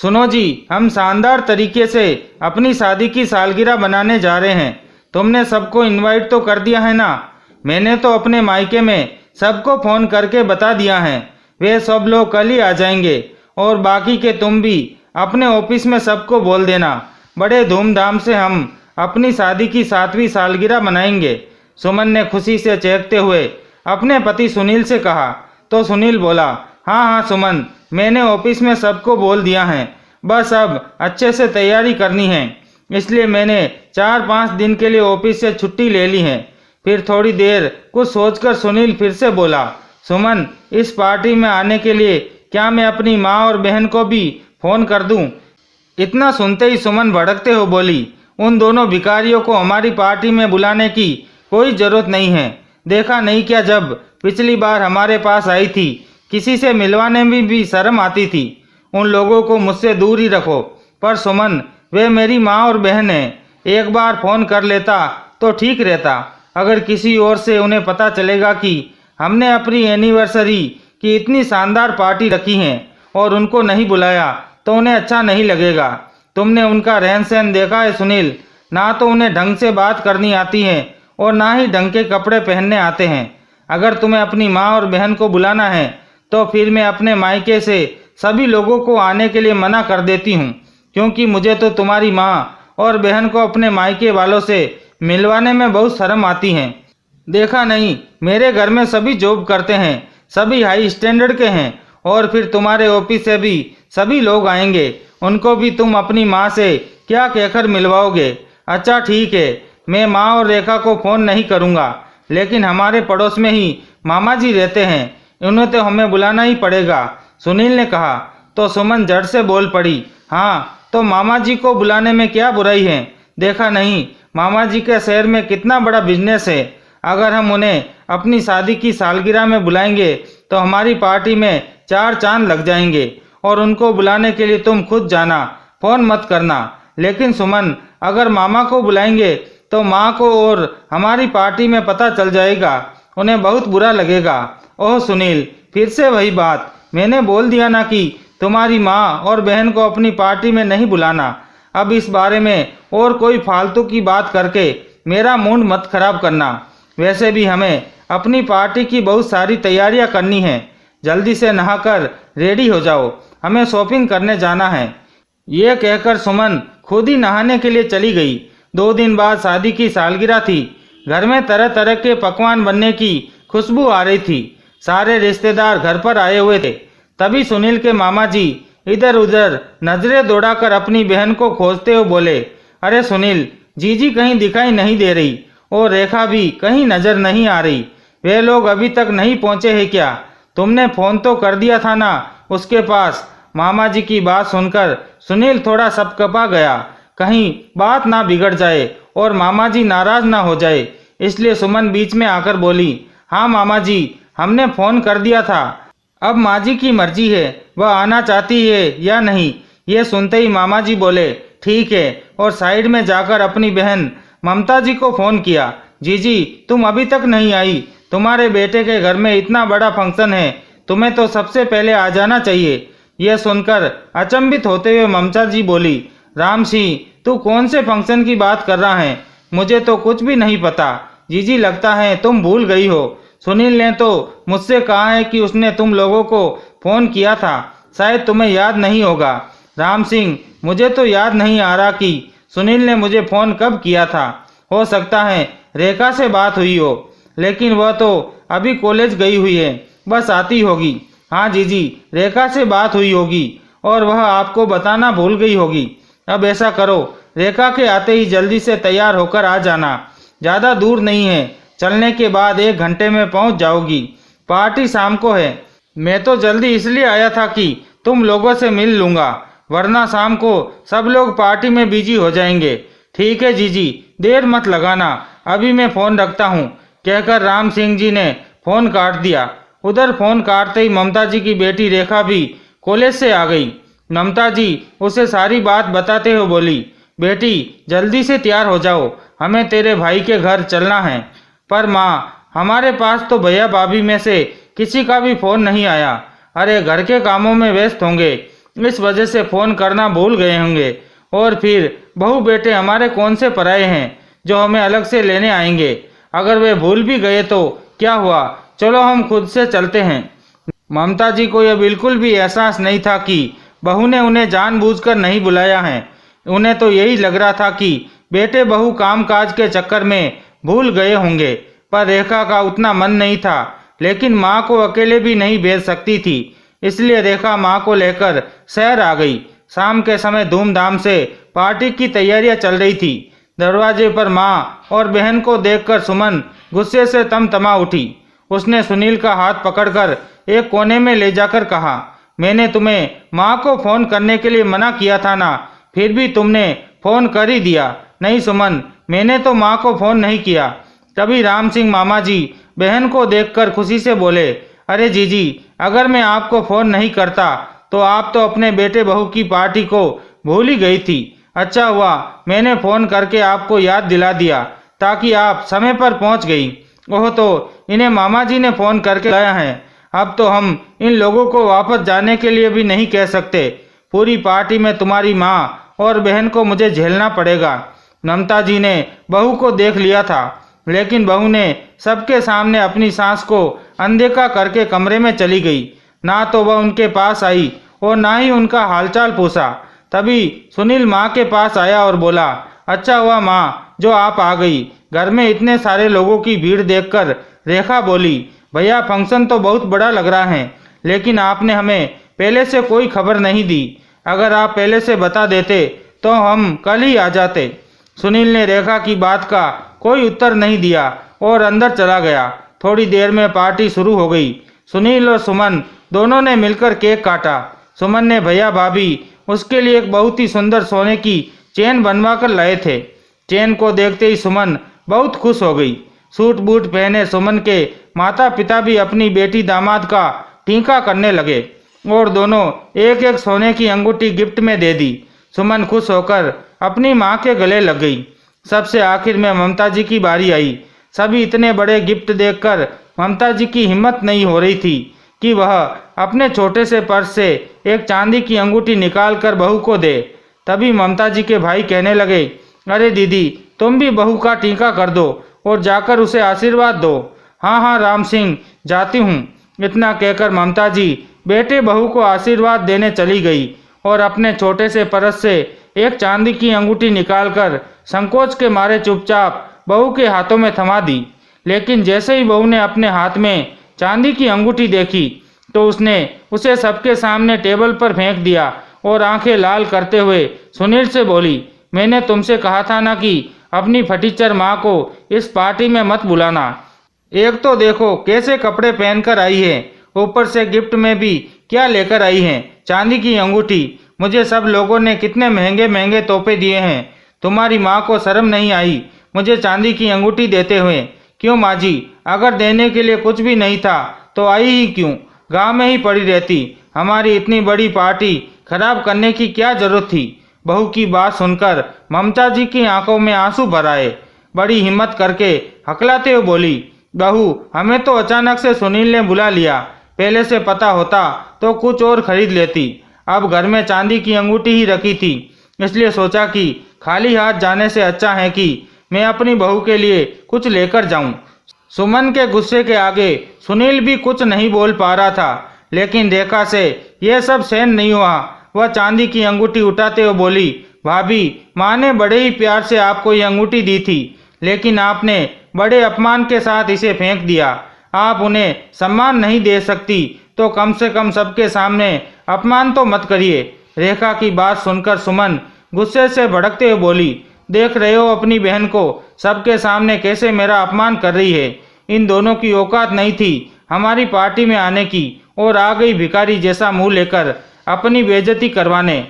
सुनो जी, हम शानदार तरीके से अपनी शादी की सालगिरह बनाने जा रहे हैं। तुमने सबको इनवाइट तो कर दिया है ना? मैंने तो अपने मायके में सबको फ़ोन करके बता दिया है। वे सब लोग कल ही आ जाएंगे और बाकी के तुम भी अपने ऑफिस में सबको बोल देना। बड़े धूमधाम से हम अपनी शादी की 7वीं सालगिरह मनाएंगे। सुमन ने खुशी से चहकते हुए अपने पति सुनील से कहा। तो सुनील बोला, हाँ हाँ सुमन, मैंने ऑफिस में सबको बोल दिया है, बस अब अच्छे से तैयारी करनी है। इसलिए मैंने 4-5 दिन के लिए ऑफिस से छुट्टी ले ली है। फिर थोड़ी देर कुछ सोचकर सुनील फिर से बोला, सुमन, इस पार्टी में आने के लिए क्या मैं अपनी माँ और बहन को भी फ़ोन कर दूं? इतना सुनते ही सुमन भड़कते हो बोली, उन दोनों भिखारियों को हमारी पार्टी में बुलाने की कोई ज़रूरत नहीं है। देखा नहीं क्या, जब पिछली बार हमारे पास आई थी किसी से मिलवाने में भी शर्म आती थी। उन लोगों को मुझसे दूर ही रखो। पर सुमन, वे मेरी माँ और बहन हैं। एक बार फ़ोन कर लेता तो ठीक रहता। अगर किसी और से उन्हें पता चलेगा कि हमने अपनी एनिवर्सरी की इतनी शानदार पार्टी रखी है और उनको नहीं बुलाया तो उन्हें अच्छा नहीं लगेगा। तुमने उनका रहन सहन देखा है सुनील, ना तो उन्हें ढंग से बात करनी आती है और ना ही ढंग के कपड़े पहनने आते हैं। अगर तुम्हें अपनी माँ और बहन को बुलाना है तो फिर मैं अपने मायके से सभी लोगों को आने के लिए मना कर देती हूँ, क्योंकि मुझे तो तुम्हारी माँ और बहन को अपने मायके वालों से मिलवाने में बहुत शर्म आती है। देखा नहीं, मेरे घर में सभी जॉब करते हैं, सभी हाई स्टैंडर्ड के हैं, और फिर तुम्हारे ऑफिस से भी सभी लोग आएंगे, उनको भी तुम अपनी माँ से क्या कहकर मिलवाओगे? अच्छा ठीक है, मैं माँ और रेखा को फ़ोन नहीं करूँगा, लेकिन हमारे पड़ोस में ही मामा जी रहते हैं, उन्हें तो हमें बुलाना ही पड़ेगा, सुनील ने कहा। तो सुमन झट से बोल पड़ी, हाँ तो मामा जी को बुलाने में क्या बुराई है? देखा नहीं, मामा जी के शहर में कितना बड़ा बिजनेस है। अगर हम उन्हें अपनी शादी की सालगिरह में बुलाएंगे तो हमारी पार्टी में 4 चांद लग जाएंगे। और उनको बुलाने के लिए तुम खुद जाना, फ़ोन मत करना। लेकिन सुमन, अगर मामा को बुलाएंगे तो माँ को और हमारी पार्टी में पता चल जाएगा, उन्हें बहुत बुरा लगेगा। ओह सुनील, फिर से वही बात, मैंने बोल दिया ना कि तुम्हारी माँ और बहन को अपनी पार्टी में नहीं बुलाना। अब इस बारे में और कोई फालतू की बात करके मेरा मूड मत खराब करना। वैसे भी हमें अपनी पार्टी की बहुत सारी तैयारियां करनी है। जल्दी से नहाकर रेडी हो जाओ, हमें शॉपिंग करने जाना है। ये कहकर सुमन खुद ही नहाने के लिए चली गई। 2 दिन बाद शादी की सालगिरह थी। घर में तरह तरह के पकवान बनने की खुशबू आ रही थी। सारे रिश्तेदार घर पर आए हुए थे। तभी सुनील के मामा जी इधर उधर नजरें दौड़ाकर अपनी बहन को खोजते हुए बोले, अरे सुनील, जीजी कहीं दिखाई नहीं दे रही और रेखा भी कहीं नजर नहीं आ रही। वे लोग अभी तक नहीं पहुंचे हैं क्या? तुमने फ़ोन तो कर दिया था ना उसके पास? मामा जी की बात सुनकर सुनील थोड़ा सकपा गया, कहीं बात ना बिगड़ जाए और मामा जी नाराज ना हो जाए। इसलिए सुमन बीच में आकर बोली, हाँ मामा जी, हमने फ़ोन कर दिया था। अब माँ जी की मर्जी है, वह आना चाहती है या नहीं। ये सुनते ही मामा जी बोले, ठीक है, और साइड में जाकर अपनी बहन ममता जी को फ़ोन किया। जीजी, तुम अभी तक नहीं आई, तुम्हारे बेटे के घर में इतना बड़ा फंक्शन है, तुम्हें तो सबसे पहले आ जाना चाहिए। यह सुनकर अचंभित होते हुए ममता जी बोली, राम सिंह, तू कौन से फंक्शन की बात कर रहा है? मुझे तो कुछ भी नहीं पता। जीजी, लगता है तुम भूल गई हो। सुनील ने तो मुझसे कहा है कि उसने तुम लोगों को फ़ोन किया था, शायद तुम्हें याद नहीं होगा। राम सिंह, मुझे तो याद नहीं आ रहा कि सुनील ने मुझे फ़ोन कब किया था। हो सकता है रेखा से बात हुई हो, लेकिन वह तो अभी कॉलेज गई हुई है, बस आती होगी। हाँ जीजी, रेखा से बात हुई होगी और वह आपको बताना भूल गई होगी। अब ऐसा करो, रेखा के आते ही जल्दी से तैयार होकर आ जाना, ज़्यादा दूर नहीं है, चलने के बाद 1 घंटे में पहुंच जाओगी। पार्टी शाम को है। मैं तो जल्दी इसलिए आया था कि तुम लोगों से मिल लूँगा, वरना शाम को सब लोग पार्टी में बिजी हो जाएंगे। ठीक है जीजी, देर मत लगाना, अभी मैं फ़ोन रखता हूँ, कहकर राम सिंह जी ने फ़ोन काट दिया। उधर फ़ोन काटते ही ममता जी की बेटी रेखा भी कॉलेज से आ गई। ममता जी उसे सारी बात बताते हुए बोली, बेटी जल्दी से तैयार हो जाओ, हमें तेरे भाई के घर चलना है। पर माँ, हमारे पास तो भैया भाभी में से किसी का भी फ़ोन नहीं आया। अरे घर के कामों में व्यस्त होंगे, इस वजह से फ़ोन करना भूल गए होंगे। और फिर बहू बेटे हमारे कौन से पराये हैं जो हमें अलग से लेने आएंगे। अगर वे भूल भी गए तो क्या हुआ, चलो हम खुद से चलते हैं। ममता जी को यह बिल्कुल भी एहसास नहीं था कि बहू ने उन्हें जानबूझकर नहीं बुलाया है। उन्हें तो यही लग रहा था कि बेटे बहू कामकाज के चक्कर में भूल गए होंगे। पर रेखा का उतना मन नहीं था, लेकिन माँ को अकेले भी नहीं भेज सकती थी, इसलिए रेखा माँ को लेकर शहर आ गई। शाम के समय धूमधाम से पार्टी की तैयारियां चल रही थी। दरवाजे पर माँ और बहन को देखकर सुमन गुस्से से तमतमा उठी। उसने सुनील का हाथ पकड़कर एक कोने में ले जाकर कहा, मैंने तुम्हें माँ को फ़ोन करने के लिए मना किया था ना, फिर भी तुमने फ़ोन कर ही दिया। नहीं सुमन, मैंने तो माँ को फ़ोन नहीं किया। तभी राम सिंह मामा जी बहन को देखकर खुशी से बोले, अरे जीजी, अगर मैं आपको फ़ोन नहीं करता तो आप तो अपने बेटे बहू की पार्टी को भूल ही गई थी। अच्छा हुआ मैंने फ़ोन करके आपको याद दिला दिया ताकि आप समय पर पहुंच गई। ओह, तो इन्हें मामा जी ने फ़ोन करके लाया है। अब तो हम इन लोगों को वापस जाने के लिए भी नहीं कह सकते। पूरी पार्टी में तुम्हारी माँ और बहन को मुझे झेलना पड़ेगा। ममता जी ने बहू को देख लिया था, लेकिन बहू ने सबके सामने अपनी सांस को अनदेखा करके कमरे में चली गई। ना तो वह उनके पास आई और ना ही उनका हालचाल पूछा। तभी सुनील माँ के पास आया और बोला, अच्छा हुआ माँ जो आप आ गई। घर में इतने सारे लोगों की भीड़ देखकर रेखा बोली, भैया फंक्शन तो बहुत बड़ा लग रहा है, लेकिन आपने हमें पहले से कोई खबर नहीं दी। अगर आप पहले से बता देते तो हम कल ही आ जाते। सुनील ने रेखा की बात का कोई उत्तर नहीं दिया और अंदर चला गया। थोड़ी देर में पार्टी शुरू हो गई। सुनील और सुमन दोनों ने मिलकर केक काटा। सुमन ने भैया भाभी उसके लिए एक बहुत ही सुंदर सोने की चेन बनवा कर लाए थे। चेन को देखते ही सुमन बहुत खुश हो गई। सूट बूट पहने सुमन के माता पिता भी अपनी बेटी दामाद का टीका करने लगे और दोनों एक एक सोने की अंगूठी गिफ्ट में दे दी। सुमन खुश होकर अपनी माँ के गले लग गई। सबसे आखिर में ममता जी की बारी आई। सभी इतने बड़े गिफ्ट देखकर ममता जी की हिम्मत नहीं हो रही थी कि वह अपने छोटे से पर्स से एक चांदी की अंगूठी निकाल कर बहू को दे। तभी ममता जी के भाई कहने लगे, अरे दीदी, तुम भी बहू का टीका कर दो और जाकर उसे आशीर्वाद दो। हाँ हाँ राम सिंह, जाती हूँ। इतना कहकर ममता जी बेटे बहू को आशीर्वाद देने चली गई और अपने छोटे से परस से एक चांदी की अंगूठी निकालकर संकोच के मारे चुपचाप बहू के हाथों में थमा दी। लेकिन जैसे ही बहू ने अपने हाथ में चांदी की अंगूठी देखी तो उसने उसे सबके सामने टेबल पर फेंक दिया और आंखें लाल करते हुए सुनील से बोली, मैंने तुमसे कहा था ना कि अपनी फटीचर माँ को इस पार्टी में मत बुलाना। एक तो देखो कैसे कपड़े पहनकर आई है, ऊपर से गिफ्ट में भी क्या लेकर आई है, चांदी की अंगूठी। मुझे सब लोगों ने कितने महंगे महंगे तोहफे दिए हैं, तुम्हारी माँ को शर्म नहीं आई मुझे चांदी की अंगूठी देते हुए? क्यों माँ जी, अगर देने के लिए कुछ भी नहीं था तो आई ही क्यों, गांव में ही पड़ी रहती। हमारी इतनी बड़ी पार्टी खराब करने की क्या जरूरत थी? बहू की बात सुनकर ममता जी की आंखों में आंसू भर आए। बड़ी हिम्मत करके हकलाते हुए बोली, बहू हमें तो अचानक से सुनील ने बुला लिया, पहले से पता होता तो कुछ और खरीद लेती। अब घर में चांदी की अंगूठी ही रखी थी, इसलिए सोचा कि खाली हाथ जाने से अच्छा है कि मैं अपनी बहू के लिए कुछ लेकर जाऊं। सुमन के गुस्से के आगे सुनील भी कुछ नहीं बोल पा रहा था, लेकिन रेखा से यह सब सहन नहीं हुआ। वह चांदी की अंगूठी उठाते हुए बोली, भाभी, माँ ने बड़े ही प्यार से आपको ये अंगूठी दी थी, लेकिन आपने बड़े अपमान के साथ इसे फेंक दिया। आप उन्हें सम्मान नहीं दे सकती तो कम से कम सबके सामने अपमान तो मत करिए। रेखा की बात सुनकर सुमन गुस्से से भड़कते हुए बोली, देख रहे हो अपनी बहन को सबके सामने कैसे मेरा अपमान कर रही है। इन दोनों की औकात नहीं थी हमारी पार्टी में आने की और आ गई भिखारी जैसा मुंह लेकर अपनी बेइज्जती करवाने।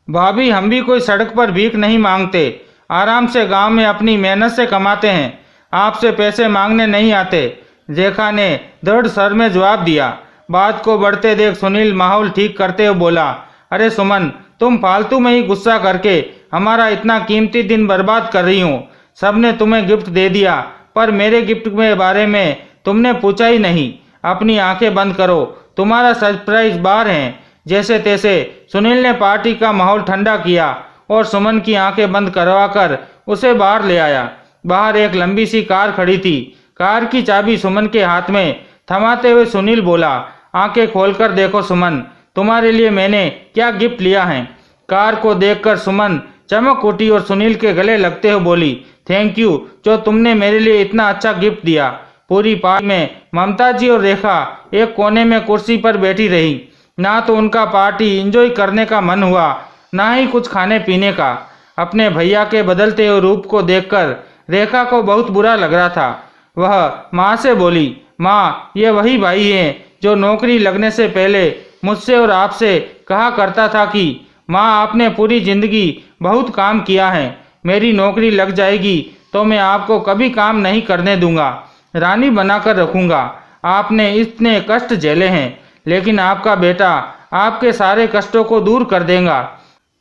भाभी, हम भी कोई सड़क पर भीख नहीं मांगते, आराम से गांव में अपनी मेहनत से कमाते हैं, आपसे पैसे मांगने नहीं आते। रेखा ने दृढ़ स्वर में जवाब दिया। बात को बढ़ते देख सुनील माहौल ठीक करते हुए बोला, अरे सुमन, तुम फालतू में ही गुस्सा करके हमारा इतना कीमती दिन बर्बाद कर रही हो। सबने तुम्हें गिफ्ट दे दिया, पर मेरे गिफ्ट के बारे में तुमने पूछा ही नहीं। अपनी आंखें बंद करो, तुम्हारा सरप्राइज बाहर है। जैसे तैसे सुनील ने पार्टी का माहौल ठंडा किया और सुमन की आंखें बंद करवाकर उसे बाहर ले आया। बाहर एक लंबी सी कार खड़ी थी। कार की चाबी सुमन के हाथ में थमाते हुए सुनील बोला, आंखें खोलकर देखो सुमन, तुम्हारे लिए मैंने क्या गिफ्ट लिया है। कार को देखकर सुमन चमक उठी और सुनील के गले लगते हुए बोली, थैंक यू जो तुमने मेरे लिए इतना अच्छा गिफ्ट दिया। पूरी पार्टी में ममता जी और रेखा एक कोने में कुर्सी पर बैठी रही। ना तो उनका पार्टी एंजॉय करने का मन हुआ, ना ही कुछ खाने पीने का। अपने भैया के बदलते हुए रूप को देखकर रेखा को बहुत बुरा लग रहा था। वह माँ से बोली, माँ ये वही भाई है जो नौकरी लगने से पहले मुझसे और आपसे कहा करता था कि माँ आपने पूरी जिंदगी बहुत काम किया है, मेरी नौकरी लग जाएगी तो मैं आपको कभी काम नहीं करने दूंगा, रानी बनाकर रखूंगा। आपने इतने कष्ट झेले हैं, लेकिन आपका बेटा आपके सारे कष्टों को दूर कर देगा।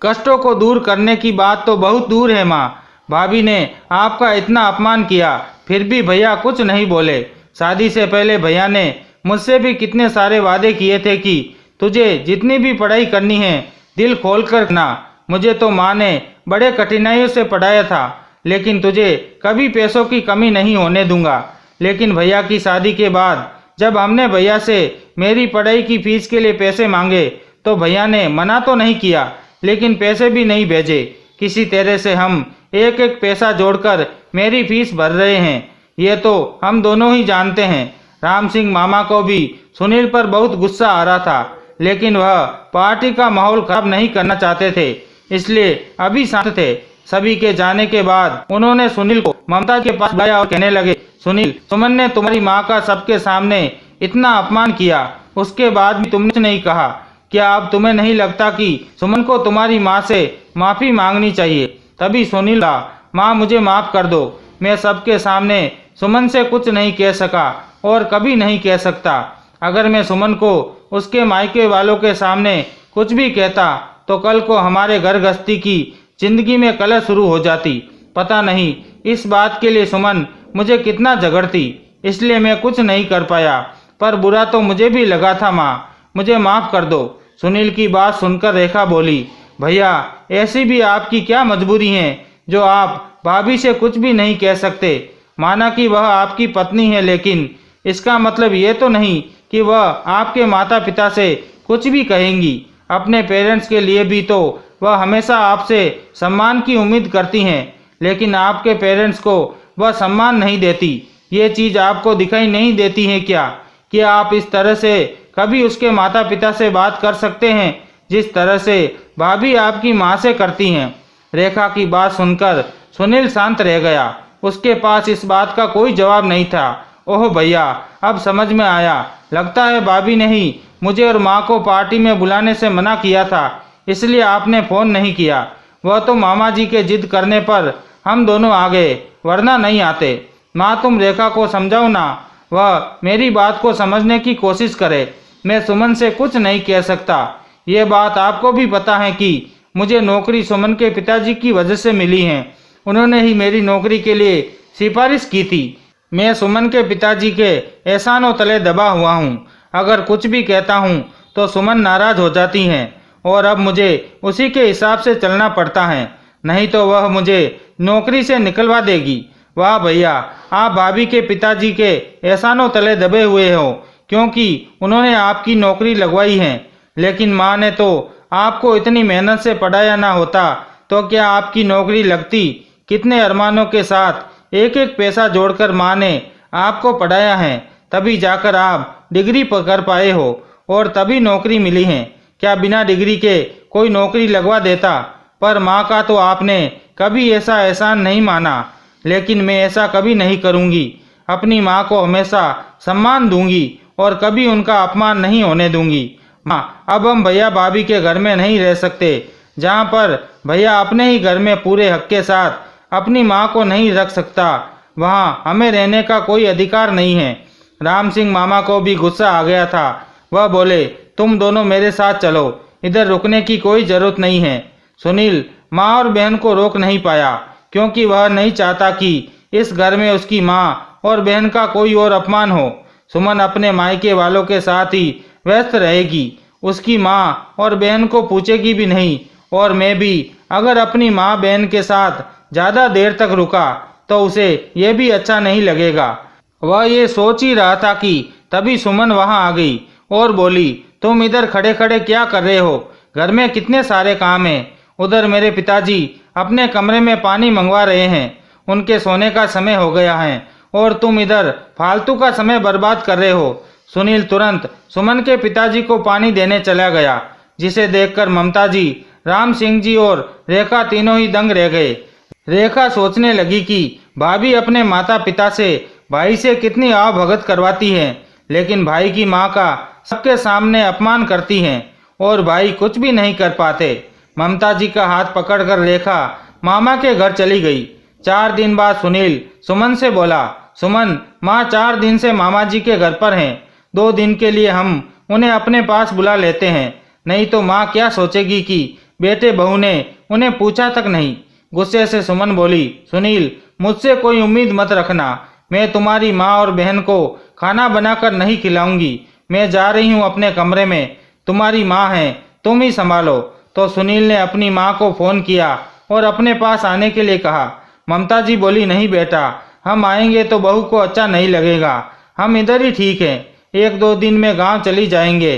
कष्टों को दूर करने की बात तो बहुत दूर है माँ। भाभी ने आपका इतना अपमान किया, फिर भी भैया कुछ नहीं बोले। शादी से पहले भैया ने मुझसे भी कितने सारे वादे किए थे कि तुझे जितनी भी पढ़ाई करनी है दिल खोल कर करना। मुझे तो माँ ने बड़े कठिनाइयों से पढ़ाया था, लेकिन तुझे कभी पैसों की कमी नहीं होने दूंगा। लेकिन भैया की शादी के बाद जब हमने भैया से मेरी पढ़ाई की फीस के लिए पैसे मांगे तो भैया ने मना तो नहीं किया, लेकिन पैसे भी नहीं भेजे। किसी तरह से हम एक एक पैसा जोड़कर मेरी फीस भर रहे हैं, ये तो हम दोनों ही जानते हैं। राम सिंह मामा को भी सुनील पर बहुत गुस्सा आ रहा था, लेकिन वह पार्टी का माहौल खराब नहीं करना चाहते थे, इसलिए अभी शांत थे। सभी के जाने के बाद उन्होंने सुनील को ममता के पास बुलाया और कहने लगे, सुनील, सुमन ने तुम्हारी माँ का सबके सामने इतना अपमान किया, उसके बाद भी तुमने कुछ नहीं कहा। क्या अब तुम्हें नहीं लगता कि सुमन को तुम्हारी माँ से माफ़ी मांगनी चाहिए? तभी सुनील कहा, माँ मुझे माफ़ कर दो, मैं सबके सामने सुमन से कुछ नहीं कह सका और कभी नहीं कह सकता। अगर मैं सुमन को उसके मायके वालों के सामने कुछ भी कहता तो कल को हमारे घर गृहस्थी की जिंदगी में कलह शुरू हो जाती। पता नहीं इस बात के लिए सुमन मुझे कितना झगड़ती, इसलिए मैं कुछ नहीं कर पाया, पर बुरा तो मुझे भी लगा था। माँ मुझे माफ़ कर दो। सुनील की बात सुनकर रेखा बोली, भैया ऐसी भी आपकी क्या मजबूरी है जो आप भाभी से कुछ भी नहीं कह सकते। माना कि वह आपकी पत्नी है, लेकिन इसका मतलब ये तो नहीं कि वह आपके माता पिता से कुछ भी कहेंगी। अपने पेरेंट्स के लिए भी तो वह हमेशा आपसे सम्मान की उम्मीद करती हैं, लेकिन आपके पेरेंट्स को वह सम्मान नहीं देती। ये चीज़ आपको दिखाई नहीं देती है क्या कि आप इस तरह से कभी उसके माता पिता से बात कर सकते हैं जिस तरह से भाभी आपकी माँ से करती हैं। रेखा की बात सुनकर सुनील शांत रह गया। उसके पास इस बात का कोई जवाब नहीं था। ओह भैया, अब समझ में आया, लगता है भाभी ने ही मुझे और माँ को पार्टी में बुलाने से मना किया था, इसलिए आपने फ़ोन नहीं किया। वह तो मामा जी के जिद करने पर हम दोनों आ गए, वरना नहीं आते। माँ तुम रेखा को समझाओ ना, वह मेरी बात को समझने की कोशिश करे। मैं सुमन से कुछ नहीं कह सकता। ये बात आपको भी पता है कि मुझे नौकरी सुमन के पिताजी की वजह से मिली है। उन्होंने ही मेरी नौकरी के लिए सिफारिश की थी। मैं सुमन के पिताजी के एहसानों तले दबा हुआ हूँ। अगर कुछ भी कहता हूँ तो सुमन नाराज हो जाती हैं और अब मुझे उसी के हिसाब से चलना पड़ता है, नहीं तो वह मुझे नौकरी से निकलवा देगी। वाह भैया, आप भाभी के पिताजी के एहसानों तले दबे हुए हो क्योंकि उन्होंने आपकी नौकरी लगवाई है, लेकिन माँ ने तो आपको इतनी मेहनत से पढ़ाया ना होता तो क्या आपकी नौकरी लगती। कितने अरमानों के साथ एक एक पैसा जोड़कर माँ ने आपको पढ़ाया है, तभी जाकर आप डिग्री कर पाए हो और तभी नौकरी मिली है। क्या बिना डिग्री के कोई नौकरी लगवा देता? पर माँ का तो आपने कभी ऐसा एहसान नहीं माना, लेकिन मैं ऐसा कभी नहीं करूँगी। अपनी माँ को हमेशा सम्मान दूंगी और कभी उनका अपमान नहीं होने दूंगी। माँ, अब हम भैया भाभी के घर में नहीं रह सकते, जहाँ पर भैया अपने ही घर में पूरे हक के साथ अपनी माँ को नहीं रख सकता, वहाँ हमें रहने का कोई अधिकार नहीं है। राम सिंह मामा को भी गुस्सा आ गया था। वह बोले, तुम दोनों मेरे साथ चलो, इधर रुकने की कोई ज़रूरत नहीं है। सुनील माँ और बहन को रोक नहीं पाया क्योंकि वह नहीं चाहता कि इस घर में उसकी माँ और बहन का कोई और अपमान हो। सुमन अपने मायके वालों के साथ ही व्यस्त रहेगी उसकी माँ और बहन को पूछेगी भी नहीं। और मैं भी अगर अपनी माँ बहन के साथ ज़्यादा देर तक रुका तो उसे ये भी अच्छा नहीं लगेगा। वह ये सोच ही रहा था कि तभी सुमन वहाँ आ गई और बोली, तुम इधर खड़े खड़े क्या कर रहे हो? घर में कितने सारे काम हैं। उधर मेरे पिताजी अपने कमरे में पानी मंगवा रहे हैं, उनके सोने का समय हो गया है और तुम इधर फालतू का समय बर्बाद कर रहे हो। सुनील तुरंत सुमन के पिताजी को पानी देने चला गया, जिसे देखकर ममता जी, राम सिंह जी और रेखा तीनों ही दंग रह गए। रेखा सोचने लगी कि भाभी अपने माता पिता से, भाई से कितनी आवभगत करवाती है, लेकिन भाई की माँ का सबके सामने अपमान करती हैं और भाई कुछ भी नहीं कर पाते। ममता जी का हाथ पकड़कर रेखा मामा के घर चली गई। 4 दिन बाद सुनील सुमन से बोला, सुमन, माँ 4 दिन से मामा जी के घर पर हैं। 2 दिन के लिए हम उन्हें अपने पास बुला लेते हैं, नहीं तो माँ क्या सोचेगी कि बेटे बहू ने उन्हें पूछा तक नहीं। गुस्से से सुमन बोली, सुनील, मुझसे कोई उम्मीद मत रखना। मैं तुम्हारी माँ और बहन को खाना बनाकर नहीं खिलाऊंगी। मैं जा रही हूँ अपने कमरे में, तुम्हारी माँ है, तुम ही संभालो। तो सुनील ने अपनी माँ को फ़ोन किया और अपने पास आने के लिए कहा। ममता जी बोली, नहीं बेटा, हम आएंगे तो बहू को अच्छा नहीं लगेगा, हम इधर ही ठीक हैं, 1-2 दिन में गांव चली जाएंगे।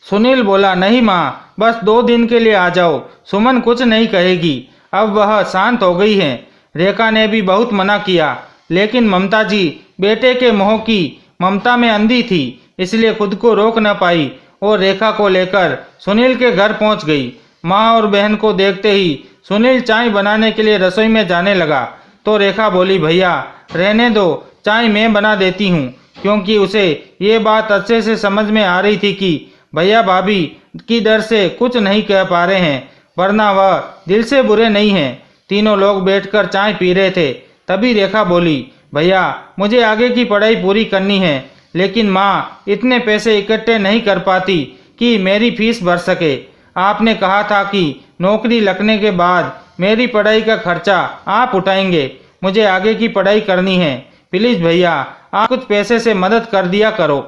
सुनील बोला, नहीं माँ, बस 2 दिन के लिए आ जाओ, सुमन कुछ नहीं कहेगी, अब वह शांत हो गई है। रेखा ने भी बहुत मना किया, लेकिन ममता जी बेटे के मोह की ममता में अंधी थी, इसलिए खुद को रोक न पाई और रेखा को लेकर सुनील के घर पहुंच गई। माँ और बहन को देखते ही सुनील चाय बनाने के लिए रसोई में जाने लगा तो रेखा बोली, भैया रहने दो, चाय मैं बना देती हूँ, क्योंकि उसे ये बात अच्छे से समझ में आ रही थी कि भैया भाभी की डर से कुछ नहीं कह पा रहे हैं, वरना वह दिल से बुरे नहीं हैं। तीनों लोग बैठकर चाय पी रहे थे, तभी रेखा बोली, भैया मुझे आगे की पढ़ाई पूरी करनी है, लेकिन माँ इतने पैसे इकट्ठे नहीं कर पाती कि मेरी फीस भर सके। आपने कहा था कि नौकरी लगने के बाद मेरी पढ़ाई का खर्चा आप उठाएंगे, मुझे आगे की पढ़ाई करनी है, प्लीज़ भैया आप कुछ पैसे से मदद कर दिया करो।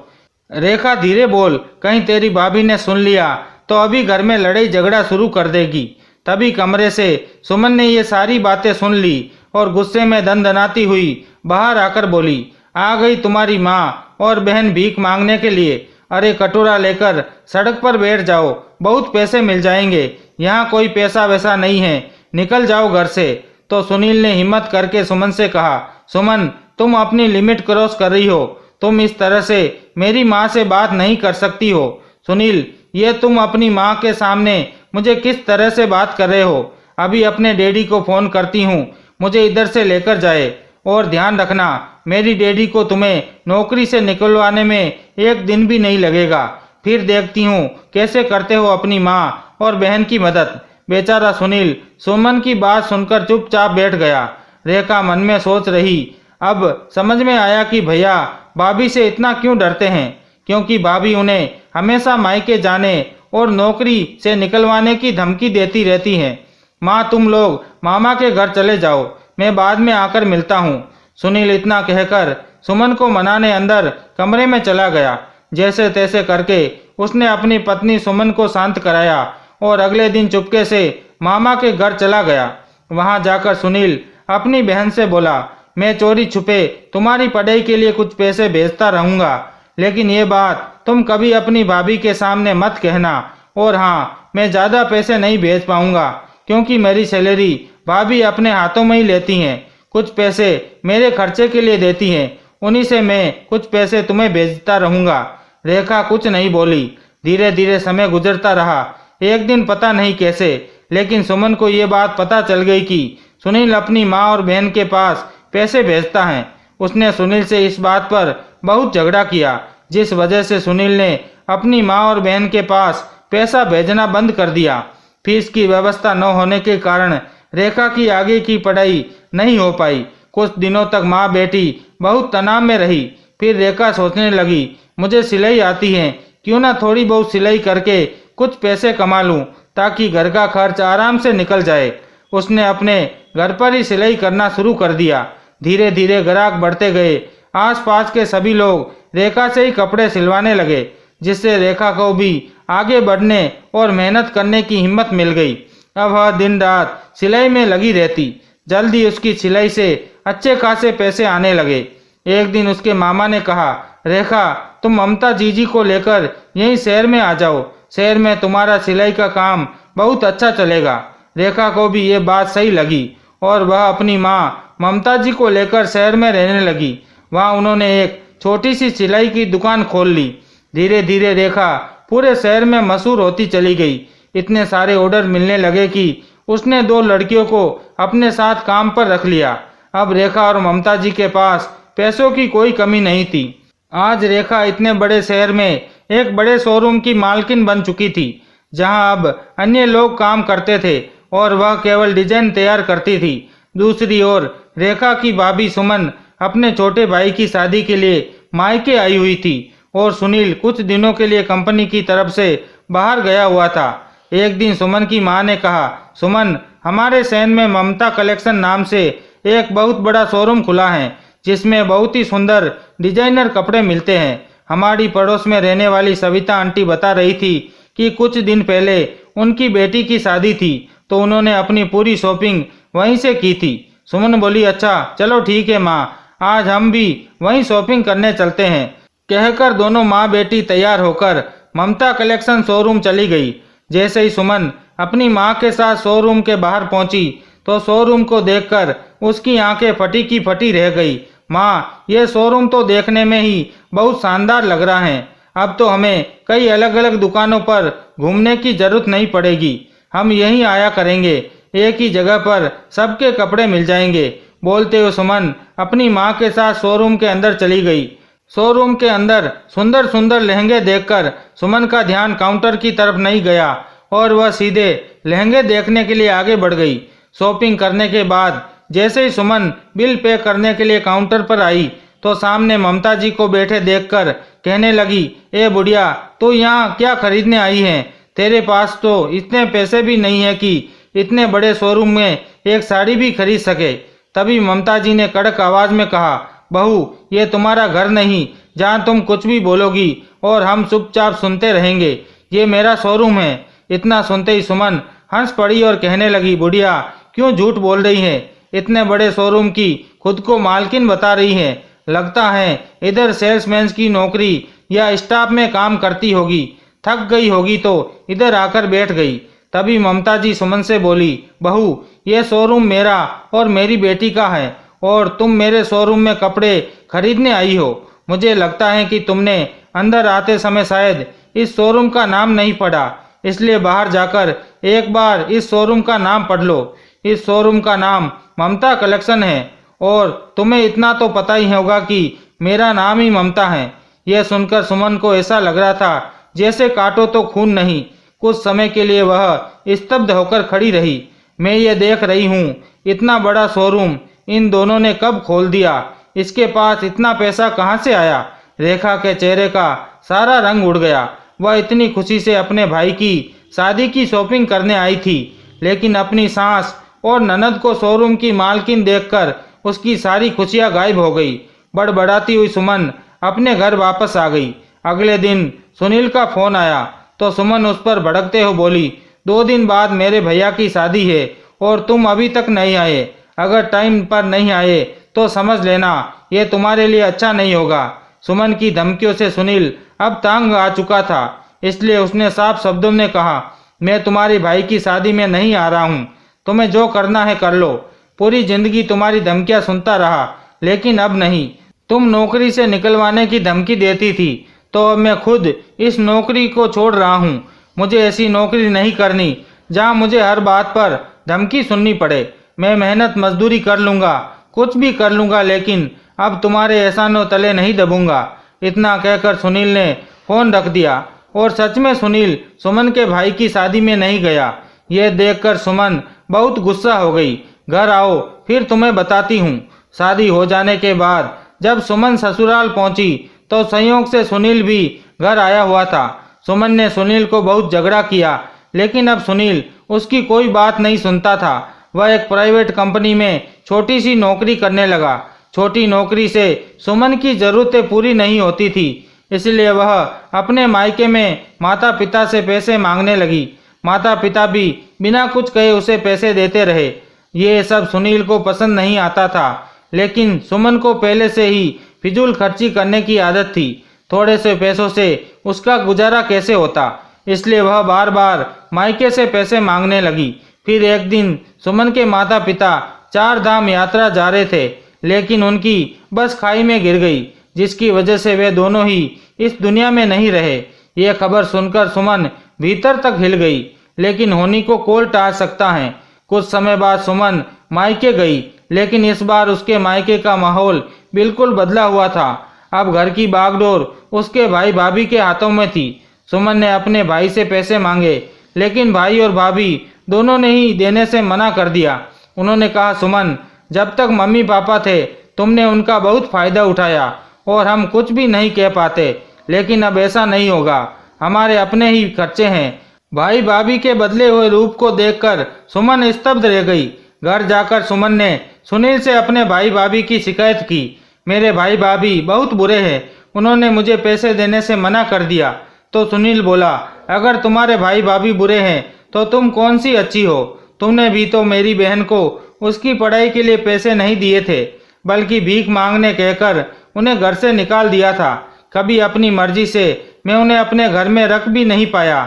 रेखा धीरे बोल, कहीं तेरी भाभी ने सुन लिया तो अभी घर में लड़ाई झगड़ा शुरू कर देगी। तभी कमरे से सुमन ने ये सारी बातें सुन ली और गुस्से में दनदनाती हुई बाहर आकर बोली, आ गई तुम्हारी माँ और बहन भीख मांगने के लिए। अरे कटोरा लेकर सड़क पर बैठ जाओ, बहुत पैसे मिल जाएंगे, यहाँ कोई पैसा वैसा नहीं है, निकल जाओ घर से। तो सुनील ने हिम्मत करके सुमन से कहा, सुमन तुम अपनी लिमिट क्रॉस कर रही हो, तुम इस तरह से मेरी माँ से बात नहीं कर सकती हो। सुनील, ये तुम अपनी माँ के सामने मुझे किस तरह से बात कर रहे हो? अभी अपने डैडी को फ़ोन करती हूँ, मुझे इधर से लेकर जाए, और ध्यान रखना मेरी डैडी को तुम्हें नौकरी से निकलवाने में 1 दिन भी नहीं लगेगा, फिर देखती हूँ कैसे करते हो अपनी माँ और बहन की मदद। बेचारा सुनील सुमन की बात सुनकर चुपचाप बैठ गया। रेखा मन में सोच रही, अब समझ में आया कि भैया भाभी से इतना क्यों डरते हैं, क्योंकि भाभी उन्हें हमेशा मायके जाने और नौकरी से निकलवाने की धमकी देती रहती हैं। माँ तुम लोग मामा के घर चले जाओ, मैं बाद में आकर मिलता हूँ। सुनील इतना कहकर सुमन को मनाने अंदर कमरे में चला गया। जैसे तैसे करके उसने अपनी पत्नी सुमन को शांत कराया और अगले दिन चुपके से मामा के घर चला गया। वहां जाकर सुनील अपनी बहन से बोला, मैं चोरी छुपे तुम्हारी पढ़ाई के लिए कुछ पैसे भेजता रहूंगा, लेकिन ये बात तुम कभी अपनी भाभी के सामने मत कहना। और हाँ, मैं ज़्यादा पैसे नहीं भेज पाऊंगा, क्योंकि मेरी सैलरी भाभी अपने हाथों में ही लेती हैं, कुछ पैसे मेरे खर्चे के लिए देती हैं, उन्हीं से मैं कुछ पैसे तुम्हें भेजता रहूंगा। रेखा कुछ नहीं बोली। धीरे धीरे समय गुजरता रहा। एक दिन पता नहीं कैसे, लेकिन सुमन को ये बात पता चल गई कि सुनील अपनी माँ और बहन के पास पैसे भेजता है। उसने सुनील से इस बात पर बहुत झगड़ा किया, जिस वजह से सुनील ने अपनी माँ और बहन के पास पैसा भेजना बंद कर दिया। फीस की व्यवस्था न होने के कारण रेखा की आगे की पढ़ाई नहीं हो पाई। कुछ दिनों तक माँ बेटी बहुत तनाव में रही। फिर रेखा सोचने लगी, मुझे सिलाई आती है, क्यों ना थोड़ी बहुत सिलाई करके कुछ पैसे कमा लूँ, ताकि घर का खर्च आराम से निकल जाए। उसने अपने घर पर ही सिलाई करना शुरू कर दिया। धीरे धीरे ग्राहक बढ़ते गए। आसपास के सभी लोग रेखा से ही कपड़े सिलवाने लगे, जिससे रेखा को भी आगे बढ़ने और मेहनत करने की हिम्मत मिल गई। अब वह दिन रात सिलाई में लगी रहती। जल्दी उसकी सिलाई से अच्छे खासे पैसे आने लगे। एक दिन उसके मामा ने कहा, रेखा, तुम ममता जीजी को लेकर यहीं शहर में आ जाओ। शहर में तुम्हारा सिलाई का काम बहुत अच्छा चलेगा। रेखा को भी ये बात सही लगी और वह अपनी माँ ममता जी को लेकर शहर में रहने लगी। वहाँ उन्होंने एक छोटी सी सिलाई की दुकान खोल ली। धीरे धीरे रेखा पूरे शहर में मशहूर होती चली गई। इतने सारे ऑर्डर मिलने लगे कि उसने 2 लड़कियों को अपने साथ काम पर रख लिया। अब रेखा और ममता जी के पास पैसों की कोई कमी नहीं थी। आज रेखा इतने बड़े शहर में एक बड़े शोरूम की मालकिन बन चुकी थी, जहां अब अन्य लोग काम करते थे और वह केवल डिजाइन तैयार करती थी। दूसरी ओर रेखा की भाभी सुमन अपने छोटे भाई की शादी के लिए मायके आई हुई थी और सुनील कुछ दिनों के लिए कंपनी की तरफ से बाहर गया हुआ था। एक दिन सुमन की मां ने कहा, सुमन, हमारे शहर में ममता कलेक्शन नाम से एक बहुत बड़ा शोरूम खुला है, जिसमें बहुत ही सुंदर डिजाइनर कपड़े मिलते हैं। हमारी पड़ोस में रहने वाली सविता आंटी बता रही थी कि कुछ दिन पहले उनकी बेटी की शादी थी, तो उन्होंने अपनी पूरी शॉपिंग वहीं से की थी। सुमन बोली, अच्छा चलो ठीक है माँ, आज हम भी वहीं शॉपिंग करने चलते हैं। कहकर दोनों माँ बेटी तैयार होकर ममता कलेक्शन शोरूम चली गई। जैसे ही सुमन अपनी माँ के साथ शोरूम के बाहर पहुंची तो शोरूम को देखकर उसकी आंखें फटी की फटी रह गई। माँ, ये शोरूम तो देखने में ही बहुत शानदार लग रहा है। अब तो हमें कई अलग अलग दुकानों पर घूमने की जरूरत नहीं पड़ेगी। हम यहीं आया करेंगे, एक ही जगह पर सबके कपड़े मिल जाएंगे। बोलते हुए सुमन अपनी माँ के साथ शोरूम के अंदर चली गई। शोरूम के अंदर सुंदर सुंदर लहंगे देखकर सुमन का ध्यान काउंटर की तरफ नहीं गया और वह सीधे लहंगे देखने के लिए आगे बढ़ गई। शॉपिंग करने के बाद जैसे ही सुमन बिल पे करने के लिए काउंटर पर आई तो सामने ममता जी को बैठे देखकर कहने लगी, ए बुढ़िया, तू यहाँ क्या खरीदने आई है? तेरे पास तो इतने पैसे भी नहीं है कि इतने बड़े शोरूम में एक साड़ी भी खरीद सके। तभी ममता जी ने कड़क आवाज में कहा, बहू, ये तुम्हारा घर नहीं जहाँ तुम कुछ भी बोलोगी और हम चुपचाप सुनते रहेंगे। ये मेरा शोरूम है। इतना सुनते ही सुमन हंस पड़ी और कहने लगी, बुढ़िया, क्यों झूठ बोल रही है? इतने बड़े शोरूम की खुद को मालकिन बता रही है। लगता है इधर सेल्समैन की नौकरी या स्टाफ में काम करती होगी। थक गई होगी तो इधर आकर बैठ गई। तभी ममता जी सुमन से बोली, बहू, ये शोरूम मेरा और मेरी बेटी का है और तुम मेरे शोरूम में कपड़े खरीदने आई हो। मुझे लगता है कि तुमने अंदर आते समय शायद इस शोरूम का नाम नहीं पढ़ा, इसलिए बाहर जाकर एक बार इस शोरूम का नाम पढ़ लो। इस शोरूम का नाम ममता कलेक्शन है और तुम्हें इतना तो पता ही होगा कि मेरा नाम ही ममता है। यह सुनकर सुमन को ऐसा लग रहा था जैसे काटो तो खून नहीं। कुछ समय के लिए वह स्तब्ध होकर खड़ी रही। मैं ये देख रही हूँ, इतना बड़ा शोरूम इन दोनों ने कब खोल दिया? इसके पास इतना पैसा कहाँ से आया? रेखा के चेहरे का सारा रंग उड़ गया। वह इतनी खुशी से अपने भाई की शादी की शॉपिंग करने आई थी, लेकिन अपनी सास और ननद को शोरूम की मालकिन देखकर उसकी सारी खुशियां गायब हो गई। बड़बड़ाती हुई सुमन अपने घर वापस आ गई। अगले दिन सुनील का फोन आया तो सुमन उस पर भड़कते हुए बोली, 2 दिन बाद मेरे भैया की शादी है और तुम अभी तक नहीं आए। अगर टाइम पर नहीं आए तो समझ लेना ये तुम्हारे लिए अच्छा नहीं होगा। सुमन की धमकियों से सुनील अब तंग आ चुका था, इसलिए उसने साफ शब्दों में कहा, मैं तुम्हारे भाई की शादी में नहीं आ रहा हूँ। तुम्हें जो करना है कर लो। पूरी जिंदगी तुम्हारी धमकियां सुनता रहा, लेकिन अब नहीं। तुम नौकरी से निकलवाने की धमकी देती थी, तो अब मैं खुद इस नौकरी को छोड़ रहा हूँ। मुझे ऐसी नौकरी नहीं करनी जहाँ मुझे हर बात पर धमकी सुननी पड़े। मैं मेहनत मजदूरी कर लूँगा, कुछ भी कर लूँगा, लेकिन अब तुम्हारे एहसानों तले नहीं दबूंगा। इतना कहकर सुनील ने फोन रख दिया और सच में सुनील सुमन के भाई की शादी में नहीं गया। यह देखकर सुमन बहुत गुस्सा हो गई। घर आओ, फिर तुम्हें बताती हूँ। शादी हो जाने के बाद जब सुमन ससुराल पहुंची तो संयोग से सुनील भी घर आया हुआ था। सुमन ने सुनील को बहुत झगड़ा किया, लेकिन अब सुनील उसकी कोई बात नहीं सुनता था। वह एक प्राइवेट कंपनी में छोटी सी नौकरी करने लगा। छोटी नौकरी से सुमन की जरूरतें पूरी नहीं होती थी, इसलिए वह अपने मायके में माता पिता से पैसे मांगने लगी। माता पिता भी बिना कुछ कहे उसे पैसे देते रहे। ये सब सुनील को पसंद नहीं आता था, लेकिन सुमन को पहले से ही फिजूल खर्ची करने की आदत थी। थोड़े से पैसों से उसका गुजारा कैसे होता, इसलिए वह बार बार मायके से पैसे मांगने लगी। फिर एक दिन सुमन के माता पिता 4 धाम यात्रा जा रहे थे, लेकिन उनकी बस खाई में गिर गई, जिसकी वजह से वे दोनों ही इस दुनिया में नहीं रहे। यह खबर सुनकर सुमन भीतर तक हिल गई, लेकिन होनी को कौन टाल सकता है। कुछ समय बाद सुमन मायके गई, लेकिन इस बार उसके मायके का माहौल बिल्कुल बदला हुआ था। अब घर की बागडोर उसके भाई भाभी के हाथों में थी। सुमन ने अपने भाई से पैसे मांगे, लेकिन भाई और भाभी दोनों ने ही देने से मना कर दिया। उन्होंने कहा, सुमन, जब तक मम्मी पापा थे तुमने उनका बहुत फायदा उठाया और हम कुछ भी नहीं कह पाते, लेकिन अब ऐसा नहीं होगा। हमारे अपने ही खर्चे हैं। भाई भाभी के बदले हुए रूप को देखकर सुमन स्तब्ध रह गई। घर जाकर सुमन ने सुनील से अपने भाई भाभी की शिकायत की। मेरे भाई भाभी बहुत बुरे हैं, उन्होंने मुझे पैसे देने से मना कर दिया। तो सुनील बोला, अगर तुम्हारे भाई भाभी बुरे हैं तो तुम कौन सी अच्छी हो? तुमने भी तो मेरी बहन को उसकी पढ़ाई के लिए पैसे नहीं दिए थे, बल्कि भीख मांगने कहकर उन्हें घर से निकाल दिया था। कभी अपनी मर्जी से मैं उन्हें अपने घर में रख भी नहीं पाया।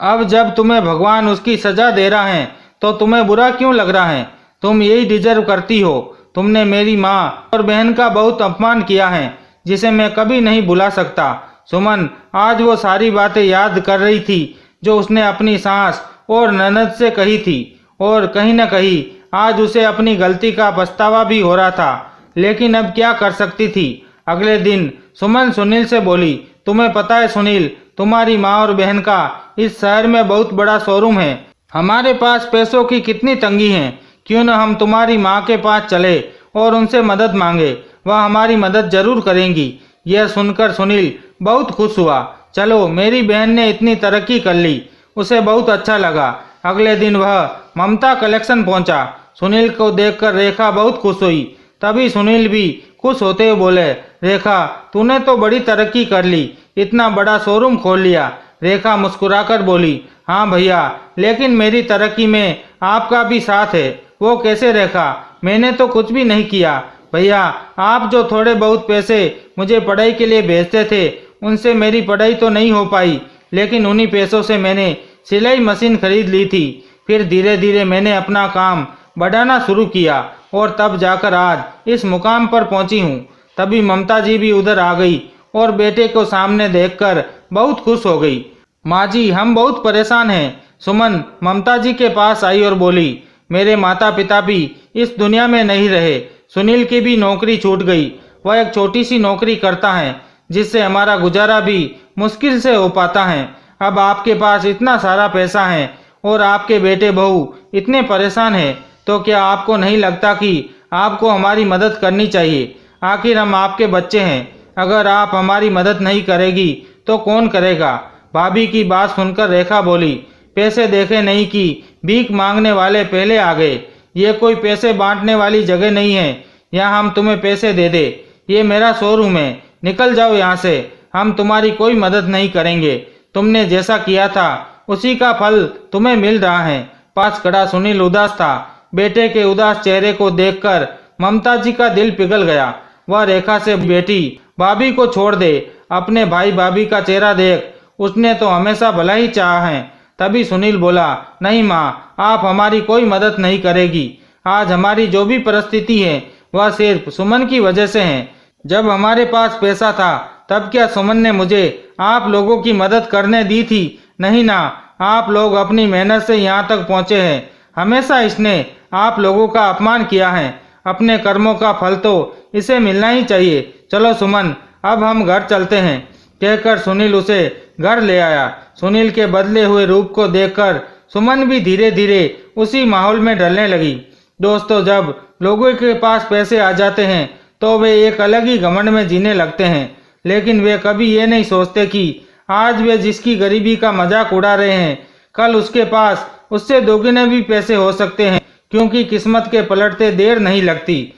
अब जब तुम्हें भगवान उसकी सजा दे रहा है तो तुम्हें बुरा क्यों लग रहा है? तुम यही डिजर्व करती हो। तुमने मेरी माँ और बहन का बहुत अपमान किया है, जिसे मैं कभी नहीं भुला सकता। सुमन आज वो सारी बातें याद कर रही थी जो उसने अपनी सास और ननद से कही थी, और कहीं न कहीं आज उसे अपनी गलती का पछतावा भी हो रहा था, लेकिन अब क्या कर सकती थी। अगले दिन सुमन सुनील से बोली, तुम्हें पता है सुनील, तुम्हारी माँ और बहन का इस शहर में बहुत बड़ा शोरूम है। हमारे पास पैसों की कितनी तंगी है, क्यों न हम तुम्हारी माँ के पास चले और उनसे मदद मांगे, वह हमारी मदद जरूर करेंगी। यह सुनकर सुनील बहुत खुश हुआ। चलो, मेरी बहन ने इतनी तरक्की कर ली, उसे बहुत अच्छा लगा। अगले दिन वह ममता कलेक्शन पहुंचा। सुनील को देखकर रेखा बहुत खुश हुई। तभी सुनील भी खुश होते हुए बोले, रेखा, तूने तो बड़ी तरक्की कर ली, इतना बड़ा शोरूम खोल लिया। रेखा मुस्कुराकर बोली, हाँ भैया, लेकिन मेरी तरक्की में आपका भी साथ है। वो कैसे रेखा? मैंने तो कुछ भी नहीं किया भैया। आप जो थोड़े बहुत पैसे मुझे पढ़ाई के लिए भेजते थे, उनसे मेरी पढ़ाई तो नहीं हो पाई, लेकिन उन्हीं पैसों से मैंने सिलाई मशीन खरीद ली थी। फिर धीरे धीरे मैंने अपना काम बढ़ाना शुरू किया और तब जाकर आज इस मुकाम पर पहुंची हूँ। तभी ममता जी भी उधर आ गई और बेटे को सामने देखकर बहुत खुश हो गई। माँ जी, हम बहुत परेशान हैं। सुमन ममता जी के पास आई और बोली, मेरे माता पिता भी इस दुनिया में नहीं रहे। सुनील की भी नौकरी छूट गई। वह एक छोटी सी नौकरी करता है, जिससे हमारा गुजारा भी मुश्किल से हो पाता है। अब आपके पास इतना सारा पैसा है और आपके बेटे बहू इतने परेशान हैं, तो क्या आपको नहीं लगता कि आपको हमारी मदद करनी चाहिए? आखिर हम आपके बच्चे हैं। अगर आप हमारी मदद नहीं करेगी तो कौन करेगा? भाभी की बात सुनकर रेखा बोली, पैसे देखे नहीं कि भीख मांगने वाले पहले आ गए। ये कोई पैसे बांटने वाली जगह नहीं है, यहाँ हम तुम्हें पैसे दे दे। ये मेरा शोरूम है, निकल जाओ यहाँ से। हम तुम्हारी कोई मदद नहीं करेंगे। तुमने जैसा किया था उसी का फल तुम्हें मिल रहा है। पास खड़ा सुनील उदास था। बेटे के उदास चेहरे को देखकर ममता जी का दिल पिघल गया। वह रेखा से, बेटी, भाभी को छोड़ दे, अपने भाई भाभी का चेहरा देख, उसने तो हमेशा भला ही चाहा है। तभी सुनील बोला, नहीं माँ, आप हमारी कोई मदद नहीं करेगी। आज हमारी जो भी परिस्थिति है वह सिर्फ सुमन की वजह से है। जब हमारे पास पैसा था तब क्या सुमन ने मुझे आप लोगों की मदद करने दी थी? नहीं ना, आप लोग अपनी मेहनत से यहाँ तक पहुँचे हैं। हमेशा इसने आप लोगों का अपमान किया है। अपने कर्मों का फल तो इसे मिलना ही चाहिए। चलो सुमन, अब हम घर चलते हैं, कहकर सुनील उसे घर ले आया। सुनील के बदले हुए रूप को देखकर सुमन भी धीरे धीरे उसी माहौल में ढलने लगी। दोस्तों, जब लोगों के पास पैसे आ जाते हैं तो वे एक अलग ही घमंड में जीने लगते हैं, लेकिन वे कभी ये नहीं सोचते कि आज वे जिसकी गरीबी का मजाक उड़ा रहे हैं, कल उसके पास उससे दोगुने भी पैसे हो सकते हैं, क्योंकि किस्मत के पलटते देर नहीं लगती।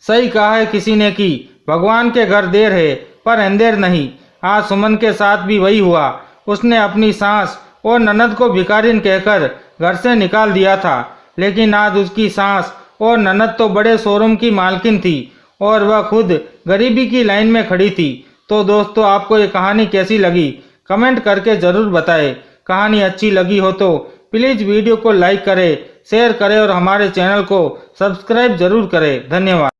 सही कहा है किसी ने कि भगवान के घर देर है पर अंधेर नहीं। आज सुमन के साथ भी वही हुआ। उसने अपनी सास और ननद को भिखारिन कहकर घर से निकाल दिया था, लेकिन आज उसकी सास और ननद तो बड़े शोरूम की मालकिन थी और वह खुद गरीबी की लाइन में खड़ी थी। तो दोस्तों, आपको ये कहानी कैसी लगी कमेंट करके ज़रूर बताएं। कहानी अच्छी लगी हो तो प्लीज़ वीडियो को लाइक करें, शेयर करें और हमारे चैनल को सब्सक्राइब जरूर करें। धन्यवाद।